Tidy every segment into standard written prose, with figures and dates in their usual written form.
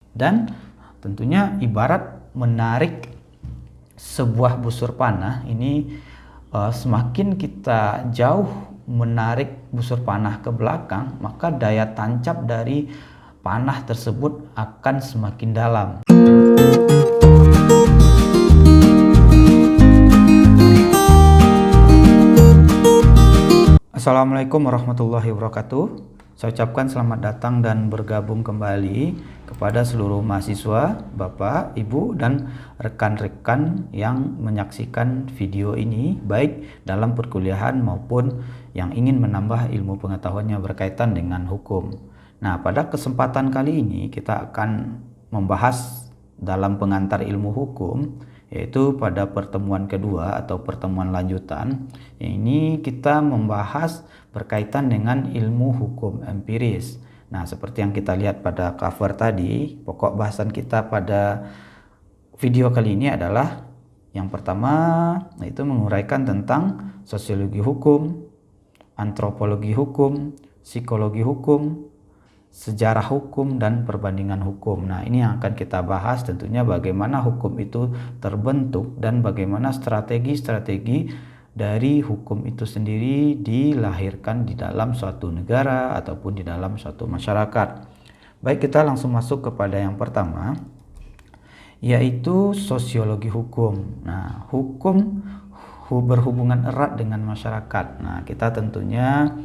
Dan tentunya ibarat menarik sebuah busur panah ini, semakin kita jauh menarik busur panah ke belakang, maka daya tancap dari panah tersebut akan semakin dalam. Assalamualaikum warahmatullahi wabarakatuh. Saya ucapkan selamat datang dan bergabung kembali kepada seluruh mahasiswa, Bapak, Ibu, dan rekan-rekan yang menyaksikan video ini, baik dalam perkuliahan maupun yang ingin menambah ilmu pengetahuannya berkaitan dengan hukum. Nah, pada kesempatan kali ini kita akan membahas dalam pengantar ilmu hukum, yaitu pada pertemuan kedua atau pertemuan lanjutan. Ini kita membahas berkaitan dengan ilmu hukum empiris. Nah, seperti yang kita lihat pada cover tadi, pokok bahasan kita pada video kali ini adalah yang pertama, yaitu menguraikan tentang sosiologi hukum, antropologi hukum, psikologi hukum, sejarah hukum, dan perbandingan hukum. Nah, ini yang akan kita bahas, tentunya bagaimana hukum itu terbentuk dan bagaimana strategi-strategi dari hukum itu sendiri dilahirkan di dalam suatu negara ataupun di dalam suatu masyarakat. Baik, kita langsung masuk kepada yang pertama, yaitu sosiologi hukum. Nah, hukum berhubungan erat dengan masyarakat. Nah, kita tentunya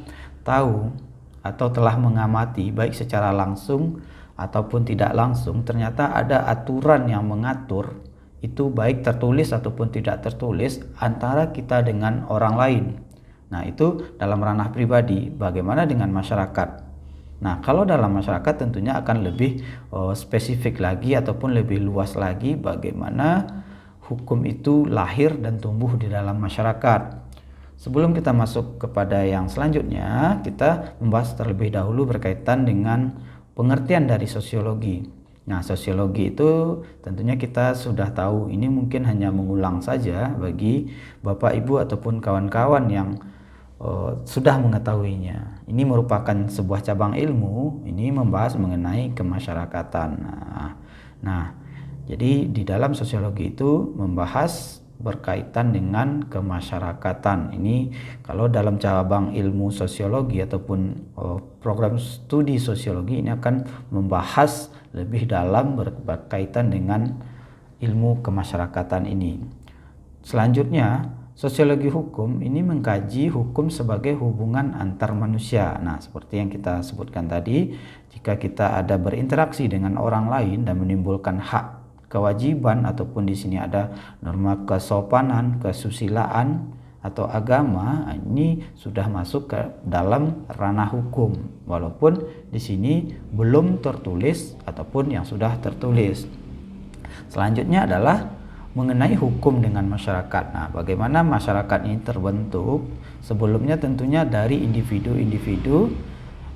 tahu atau telah mengamati baik secara langsung ataupun tidak langsung, ternyata ada aturan yang mengatur itu baik tertulis ataupun tidak tertulis antara kita dengan orang lain. Nah, itu dalam ranah pribadi. Bagaimana dengan masyarakat? Nah, kalau dalam masyarakat tentunya akan lebih spesifik lagi ataupun lebih luas lagi bagaimana hukum itu lahir dan tumbuh di dalam masyarakat. Sebelum kita masuk kepada yang selanjutnya, kita membahas terlebih dahulu berkaitan dengan pengertian dari sosiologi. Nah, sosiologi itu tentunya kita sudah tahu, ini mungkin hanya mengulang saja bagi Bapak, Ibu, ataupun kawan-kawan yang sudah mengetahuinya. Ini merupakan sebuah cabang ilmu, ini membahas mengenai kemasyarakatan. Nah, jadi di dalam sosiologi itu membahas berkaitan dengan kemasyarakatan. Ini kalau dalam cabang ilmu sosiologi ataupun program studi sosiologi ini akan membahas lebih dalam berkaitan dengan ilmu kemasyarakatan ini. Selanjutnya, sosiologi hukum ini mengkaji hukum sebagai hubungan antar manusia. Nah, seperti yang kita sebutkan tadi, jika kita ada berinteraksi dengan orang lain dan menimbulkan hak, kewajiban, ataupun di sini ada norma kesopanan, kesusilaan atau agama, ini sudah masuk ke dalam ranah hukum, walaupun di sini belum tertulis ataupun yang sudah tertulis. Selanjutnya adalah mengenai hukum dengan masyarakat. Nah, bagaimana masyarakat ini terbentuk? Sebelumnya tentunya dari individu-individu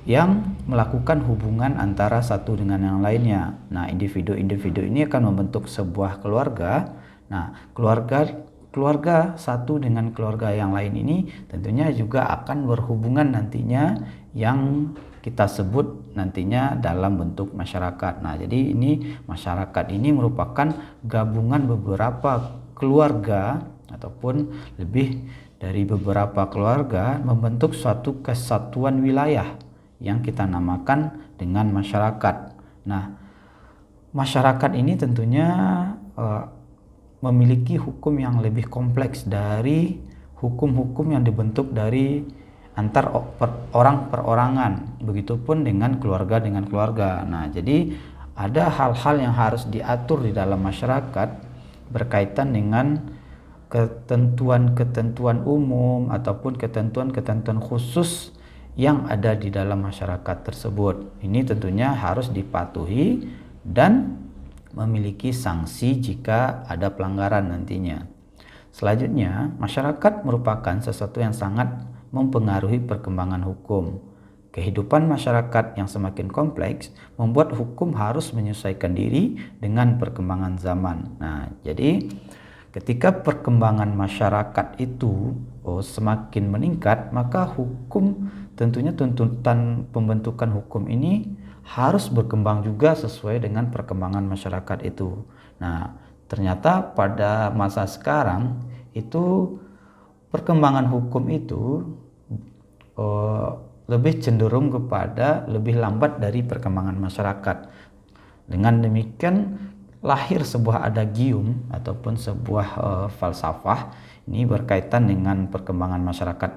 yang melakukan hubungan antara satu dengan yang lainnya. Nah, individu-individu ini akan membentuk sebuah keluarga. Nah, keluarga satu dengan keluarga yang lain ini tentunya juga akan berhubungan nantinya yang kita sebut nantinya dalam bentuk masyarakat. Nah, jadi ini masyarakat ini merupakan gabungan beberapa keluarga ataupun lebih dari beberapa keluarga membentuk suatu kesatuan wilayah yang kita namakan dengan masyarakat. Nah, masyarakat ini tentunya memiliki hukum yang lebih kompleks dari hukum-hukum yang dibentuk dari antar orang perorangan. Begitupun dengan keluarga. Nah, jadi ada hal-hal yang harus diatur di dalam masyarakat berkaitan dengan ketentuan-ketentuan umum ataupun ketentuan-ketentuan khusus yang ada di dalam masyarakat tersebut. Ini tentunya harus dipatuhi dan memiliki sanksi jika ada pelanggaran nantinya. Selanjutnya, masyarakat merupakan sesuatu yang sangat mempengaruhi perkembangan hukum. Kehidupan masyarakat yang semakin kompleks membuat hukum harus menyesuaikan diri dengan perkembangan zaman. Nah, jadi ketika perkembangan masyarakat itu semakin meningkat, maka hukum tentunya tuntutan pembentukan hukum ini harus berkembang juga sesuai dengan perkembangan masyarakat itu. Nah, ternyata pada masa sekarang itu perkembangan hukum itu lebih cenderung kepada lebih lambat dari perkembangan masyarakat. Dengan demikian lahir sebuah adagium ataupun sebuah falsafah ini berkaitan dengan perkembangan masyarakat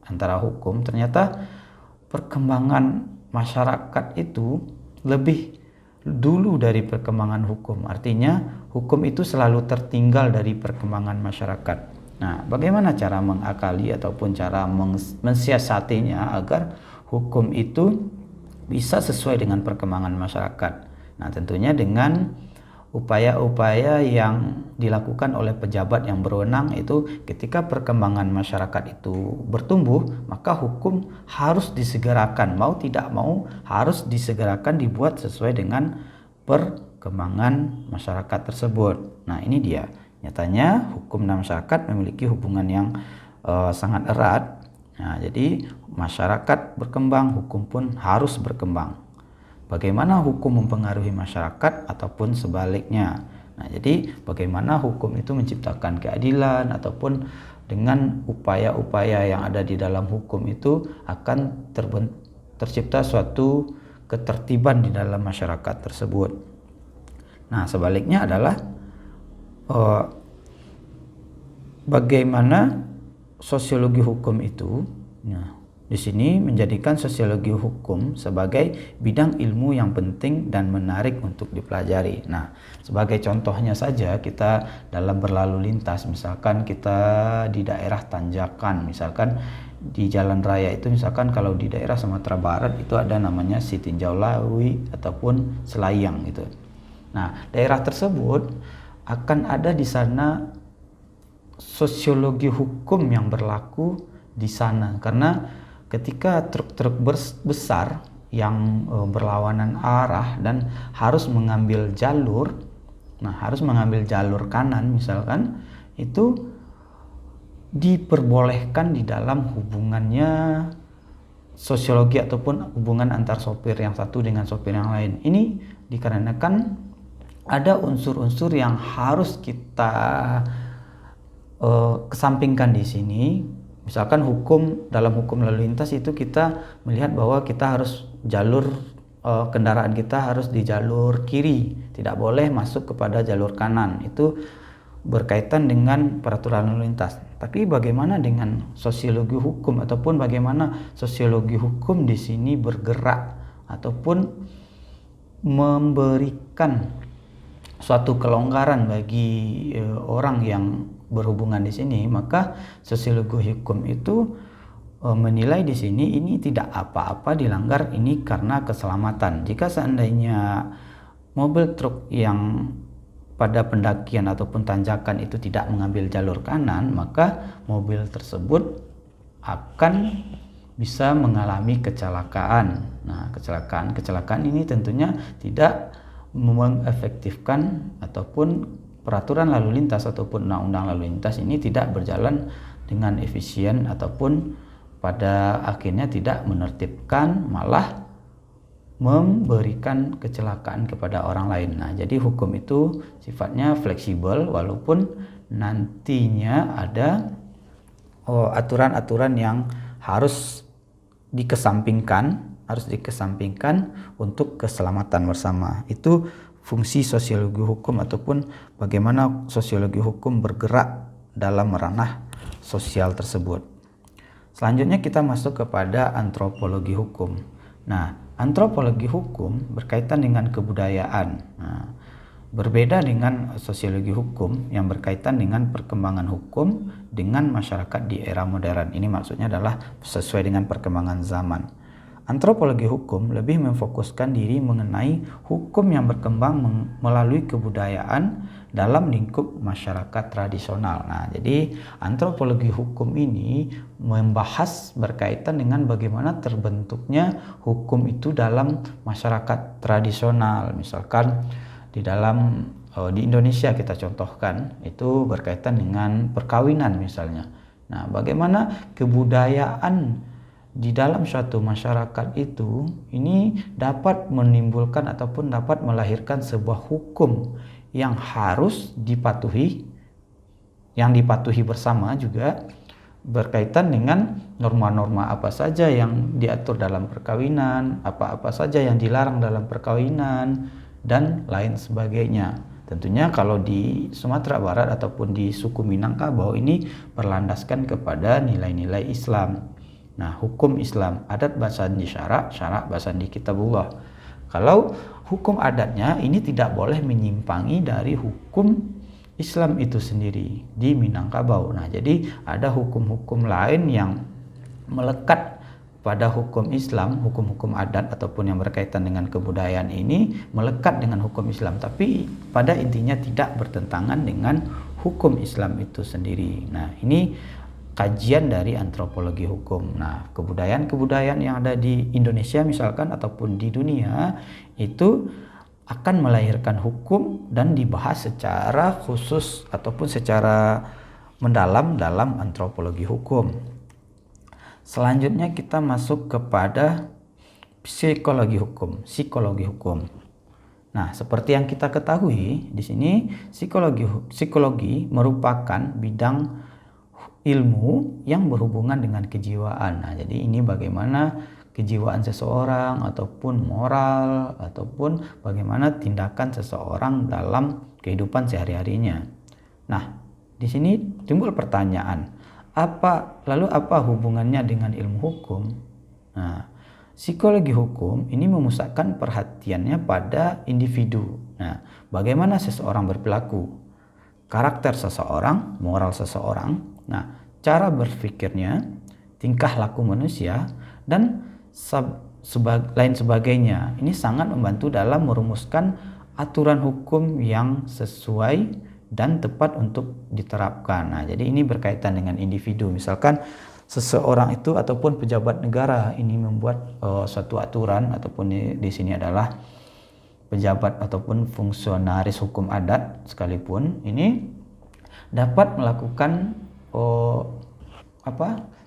antara hukum. Ternyata perkembangan masyarakat itu lebih dulu dari perkembangan hukum. Artinya hukum itu selalu tertinggal dari perkembangan masyarakat. Nah, bagaimana cara mengakali ataupun cara mensiasatinya agar hukum itu bisa sesuai dengan perkembangan masyarakat? Nah, tentunya dengan upaya-upaya yang dilakukan oleh pejabat yang berwenang itu ketika perkembangan masyarakat itu bertumbuh, maka hukum harus disegerakan, mau tidak mau harus disegerakan dibuat sesuai dengan perkembangan masyarakat tersebut. Nah, ini dia. Nyatanya hukum dan masyarakat memiliki hubungan yang sangat erat. Nah, jadi masyarakat berkembang, hukum pun harus berkembang. Bagaimana hukum mempengaruhi masyarakat ataupun sebaliknya. Nah, jadi bagaimana hukum itu menciptakan keadilan ataupun dengan upaya-upaya yang ada di dalam hukum itu akan tercipta suatu ketertiban di dalam masyarakat tersebut. Nah, sebaliknya adalah bagaimana sosiologi hukum itu. Nah, di sini menjadikan sosiologi hukum sebagai bidang ilmu yang penting dan menarik untuk dipelajari. Nah, sebagai contohnya saja kita dalam berlalu lintas, misalkan kita di daerah tanjakan, misalkan di jalan raya itu, misalkan kalau di daerah Sumatera Barat itu ada namanya Sitinjau Lawi ataupun Selayang gitu. Nah, daerah tersebut akan ada di sana sosiologi hukum yang berlaku di sana, karena ketika truk-truk besar yang berlawanan arah dan harus mengambil jalur, harus mengambil jalur kanan misalkan, itu diperbolehkan di dalam hubungannya sosiologi ataupun hubungan antar sopir yang satu dengan sopir yang lain. Ini dikarenakan ada unsur-unsur yang harus kita kesampingkan di sini. Misalkan dalam hukum lalu lintas itu kita melihat bahwa kita harus jalur kendaraan kita harus di jalur kiri, tidak boleh masuk kepada jalur kanan. Itu berkaitan dengan peraturan lalu lintas. Tapi bagaimana dengan sosiologi hukum ataupun bagaimana sosiologi hukum di sini bergerak ataupun memberikan suatu kelonggaran bagi orang yang berhubungan di sini? Maka sosiologi hukum itu menilai di sini ini tidak apa-apa dilanggar ini karena keselamatan. Jika seandainya mobil truk yang pada pendakian ataupun tanjakan itu tidak mengambil jalur kanan, maka mobil tersebut akan bisa mengalami kecelakaan. Nah, kecelakaan ini tentunya tidak mengefektifkan ataupun peraturan lalu lintas ataupun undang-undang lalu lintas ini tidak berjalan dengan efisien ataupun pada akhirnya tidak menertibkan, malah memberikan kecelakaan kepada orang lain. Nah, jadi hukum itu sifatnya fleksibel walaupun nantinya ada aturan-aturan yang harus dikesampingkan untuk keselamatan bersama. Itu fungsi sosiologi hukum ataupun bagaimana sosiologi hukum bergerak dalam ranah sosial tersebut. Selanjutnya kita masuk kepada antropologi hukum. Nah, antropologi hukum berkaitan dengan kebudayaan. Nah, berbeda dengan sosiologi hukum yang berkaitan dengan perkembangan hukum dengan masyarakat di era modern. Ini maksudnya adalah sesuai dengan perkembangan zaman. Antropologi hukum lebih memfokuskan diri mengenai hukum yang berkembang melalui kebudayaan dalam lingkup masyarakat tradisional. Nah, jadi antropologi hukum ini membahas berkaitan dengan bagaimana terbentuknya hukum itu dalam masyarakat tradisional. Misalkan di Indonesia kita contohkan itu berkaitan dengan perkawinan misalnya. Nah, bagaimana kebudayaan di dalam suatu masyarakat itu ini dapat menimbulkan ataupun dapat melahirkan sebuah hukum yang harus dipatuhi, yang dipatuhi bersama juga, berkaitan dengan norma-norma apa saja yang diatur dalam perkawinan, apa-apa saja yang dilarang dalam perkawinan, dan lain sebagainya. Tentunya kalau di Sumatera Barat ataupun di suku Minangkabau ini berlandaskan kepada nilai-nilai Islam. Nah, hukum Islam, adat basandi syarak, syarak basandi kitabullah. Kalau hukum adatnya ini tidak boleh menyimpangi dari hukum Islam itu sendiri di Minangkabau. Nah, jadi ada hukum-hukum lain yang melekat pada hukum Islam, hukum-hukum adat ataupun yang berkaitan dengan kebudayaan ini melekat dengan hukum Islam, tapi pada intinya tidak bertentangan dengan hukum Islam itu sendiri. Nah, ini kajian dari antropologi hukum. Nah, kebudayaan-kebudayaan yang ada di Indonesia misalkan ataupun di dunia itu akan melahirkan hukum dan dibahas secara khusus ataupun secara mendalam dalam antropologi hukum. Selanjutnya kita masuk kepada psikologi hukum, psikologi hukum. Nah, seperti yang kita ketahui di sini, psikologi merupakan bidang ilmu yang berhubungan dengan kejiwaan. Nah, jadi ini bagaimana kejiwaan seseorang ataupun moral ataupun bagaimana tindakan seseorang dalam kehidupan sehari-harinya. Nah, di sini timbul pertanyaan, lalu apa hubungannya dengan ilmu hukum? Nah, psikologi hukum ini memusatkan perhatiannya pada individu. Nah, bagaimana seseorang berperilaku, karakter seseorang, moral seseorang, nah, cara berpikirnya, tingkah laku manusia, dan lain sebagainya. Ini sangat membantu dalam merumuskan aturan hukum yang sesuai dan tepat untuk diterapkan. Nah, jadi ini berkaitan dengan individu. Misalkan seseorang itu ataupun pejabat negara ini membuat suatu aturan, ataupun di sini adalah pejabat ataupun fungsionaris hukum adat sekalipun, ini dapat melakukan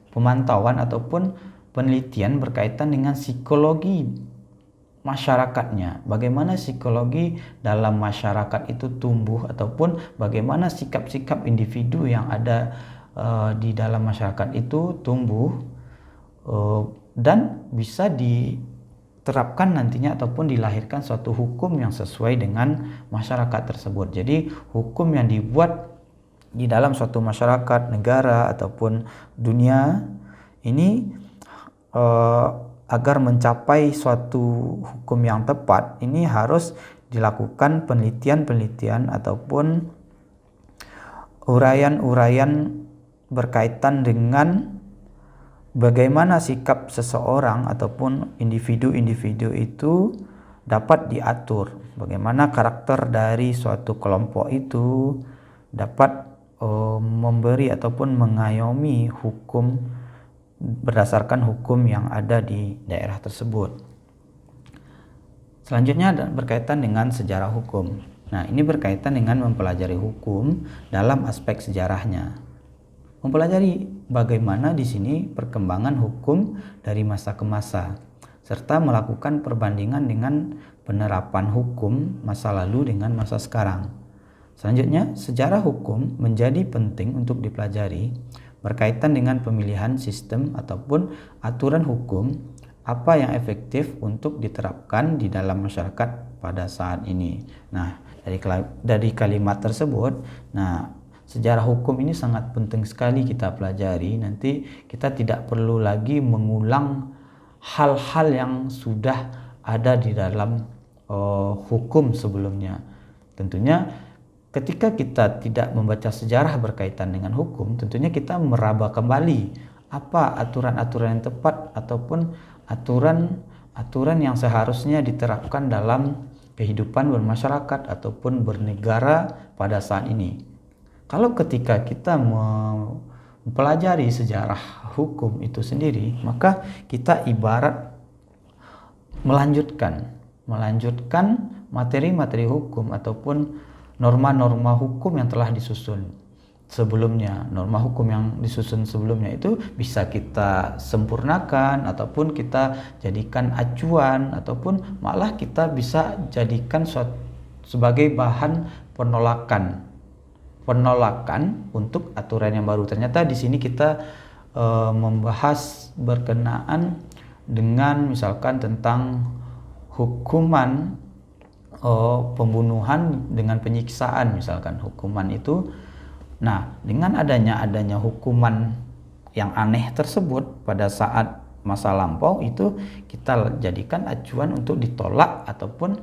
pemantauan ataupun penelitian berkaitan dengan psikologi masyarakatnya, bagaimana psikologi dalam masyarakat itu tumbuh ataupun bagaimana sikap-sikap individu yang ada di dalam masyarakat itu tumbuh dan bisa diterapkan nantinya ataupun dilahirkan suatu hukum yang sesuai dengan masyarakat tersebut. Jadi hukum yang dibuat di dalam suatu masyarakat, negara ataupun dunia ini agar mencapai suatu hukum yang tepat, ini harus dilakukan penelitian-penelitian ataupun uraian-uraian berkaitan dengan bagaimana sikap seseorang ataupun individu-individu itu dapat diatur, bagaimana karakter dari suatu kelompok itu dapat memberi ataupun mengayomi hukum berdasarkan hukum yang ada di daerah tersebut. Selanjutnya berkaitan dengan sejarah hukum. Nah, ini berkaitan dengan mempelajari hukum dalam aspek sejarahnya. Mempelajari bagaimana di sini perkembangan hukum dari masa ke masa, serta melakukan perbandingan dengan penerapan hukum masa lalu dengan masa sekarang. Selanjutnya, sejarah hukum menjadi penting untuk dipelajari berkaitan dengan pemilihan sistem ataupun aturan hukum apa yang efektif untuk diterapkan di dalam masyarakat pada saat ini. Nah, dari kalimat tersebut, nah, sejarah hukum ini sangat penting sekali kita pelajari. Nanti kita tidak perlu lagi mengulang hal-hal yang sudah ada di dalam hukum sebelumnya. Tentunya ketika kita tidak membaca sejarah berkaitan dengan hukum, tentunya kita meraba kembali apa aturan-aturan yang tepat ataupun aturan yang seharusnya diterapkan dalam kehidupan bermasyarakat ataupun bernegara pada saat ini. Kalau ketika kita mempelajari sejarah hukum itu sendiri, maka kita ibarat melanjutkan materi-materi hukum ataupun norma-norma hukum yang telah disusun. sebelumnya, norma hukum yang disusun sebelumnya itu bisa kita sempurnakan ataupun kita jadikan acuan ataupun malah kita bisa jadikan sebagai bahan penolakan untuk aturan yang baru. Ternyata di sini kita membahas berkenaan dengan misalkan tentang hukuman pembunuhan dengan penyiksaan, misalkan hukuman itu. Nah, dengan adanya hukuman yang aneh tersebut pada saat masa lampau itu kita jadikan acuan untuk ditolak ataupun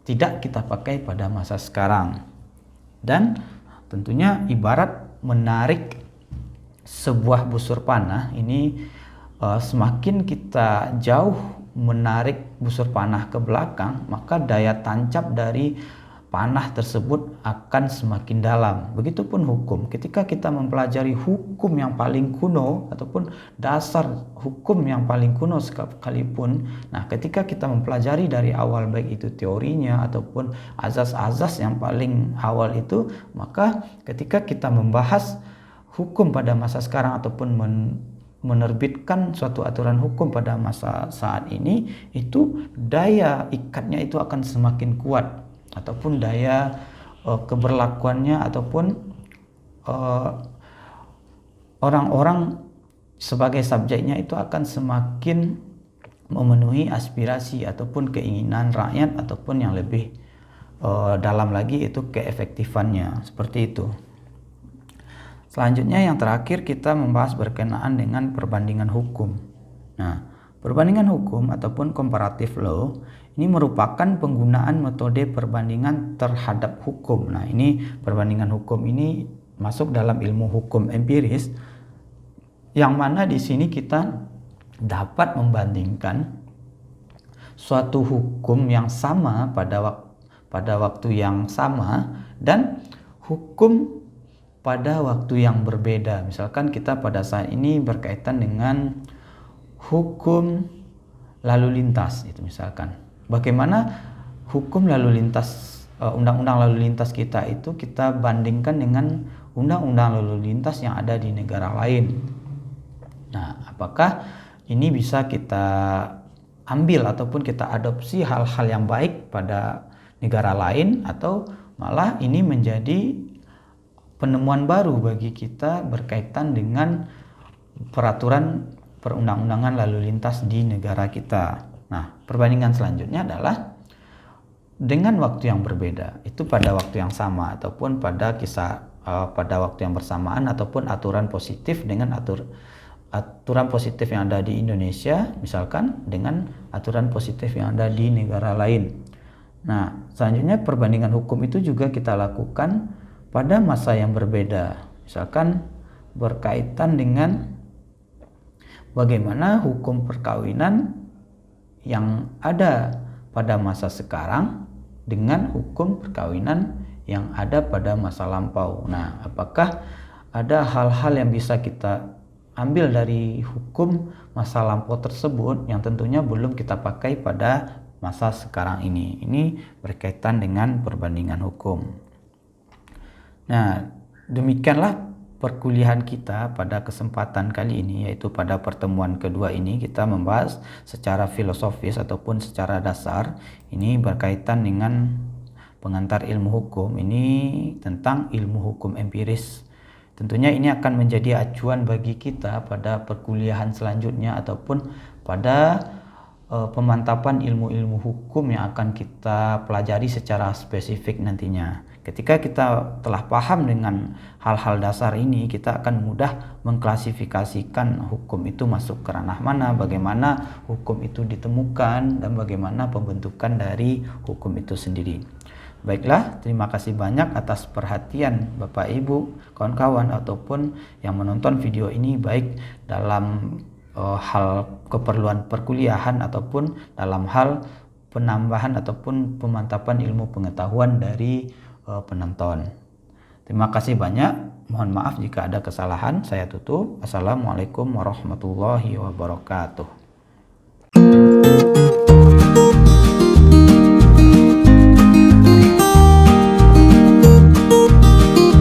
tidak kita pakai pada masa sekarang. Dan tentunya ibarat menarik sebuah busur panah ini, semakin kita jauh menarik busur panah ke belakang, maka daya tancap dari panah tersebut akan semakin dalam. Begitupun hukum. Ketika kita mempelajari hukum yang paling kuno ataupun dasar hukum yang paling kuno sekalipun, nah ketika kita mempelajari dari awal baik itu teorinya ataupun azas-azas yang paling awal itu, maka ketika kita membahas hukum pada masa sekarang ataupun menerbitkan suatu aturan hukum pada masa saat ini, itu daya ikatnya itu akan semakin kuat ataupun daya keberlakuannya ataupun orang-orang sebagai subjeknya itu akan semakin memenuhi aspirasi ataupun keinginan rakyat ataupun yang lebih dalam lagi itu keefektifannya, seperti itu. Selanjutnya yang terakhir kita membahas berkenaan dengan perbandingan hukum. Nah, perbandingan hukum ataupun comparative law ini merupakan penggunaan metode perbandingan terhadap hukum. Nah, ini perbandingan hukum ini masuk dalam ilmu hukum empiris, yang mana di sini kita dapat membandingkan suatu hukum yang sama pada waktu yang sama dan hukum pada waktu yang berbeda. Misalkan kita pada saat ini berkaitan dengan hukum lalu lintas, itu misalkan. Bagaimana hukum lalu lintas, undang-undang lalu lintas kita itu kita bandingkan dengan undang-undang lalu lintas yang ada di negara lain. Nah, apakah ini bisa kita ambil ataupun kita adopsi hal-hal yang baik pada negara lain, atau malah ini menjadi penemuan baru bagi kita berkaitan dengan peraturan perundang-undangan lalu lintas di negara kita. Nah, perbandingan selanjutnya aturan dengan waktu yang berbeda, itu pada waktu yang sama ataupun pada pada waktu yang bersamaan, ataupun aturan positif dengan aturan positif yang ada di Indonesia misalkan dengan aturan positif yang ada di negara lain. Nah, selanjutnya perbandingan hukum itu juga kita lakukan pada masa yang berbeda, misalkan berkaitan dengan bagaimana hukum perkawinan yang ada pada masa sekarang dengan hukum perkawinan yang ada pada masa lampau. Nah, apakah ada hal-hal yang bisa kita ambil dari hukum masa lampau tersebut yang tentunya belum kita pakai pada masa sekarang ini? Ini berkaitan dengan perbandingan hukum. Nah, demikianlah perkuliahan kita pada kesempatan kali ini, yaitu pada pertemuan kedua ini kita membahas secara filosofis ataupun secara dasar ini berkaitan dengan pengantar ilmu hukum ini tentang ilmu hukum empiris. Tentunya ini akan menjadi acuan bagi kita pada perkuliahan selanjutnya ataupun pada pemantapan ilmu-ilmu hukum yang akan kita pelajari secara spesifik nantinya. Ketika kita telah paham dengan hal-hal dasar ini, kita akan mudah mengklasifikasikan hukum itu masuk ke ranah mana, bagaimana hukum itu ditemukan, dan bagaimana pembentukan dari hukum itu sendiri. Baiklah, terima kasih banyak atas perhatian Bapak Ibu, kawan-kawan ataupun yang menonton video ini, baik dalam hal keperluan perkuliahan ataupun dalam hal penambahan ataupun pemantapan ilmu pengetahuan dari penonton. Terima kasih banyak. Mohon maaf jika ada kesalahan. Saya tutup. Assalamualaikum warahmatullahi wabarakatuh.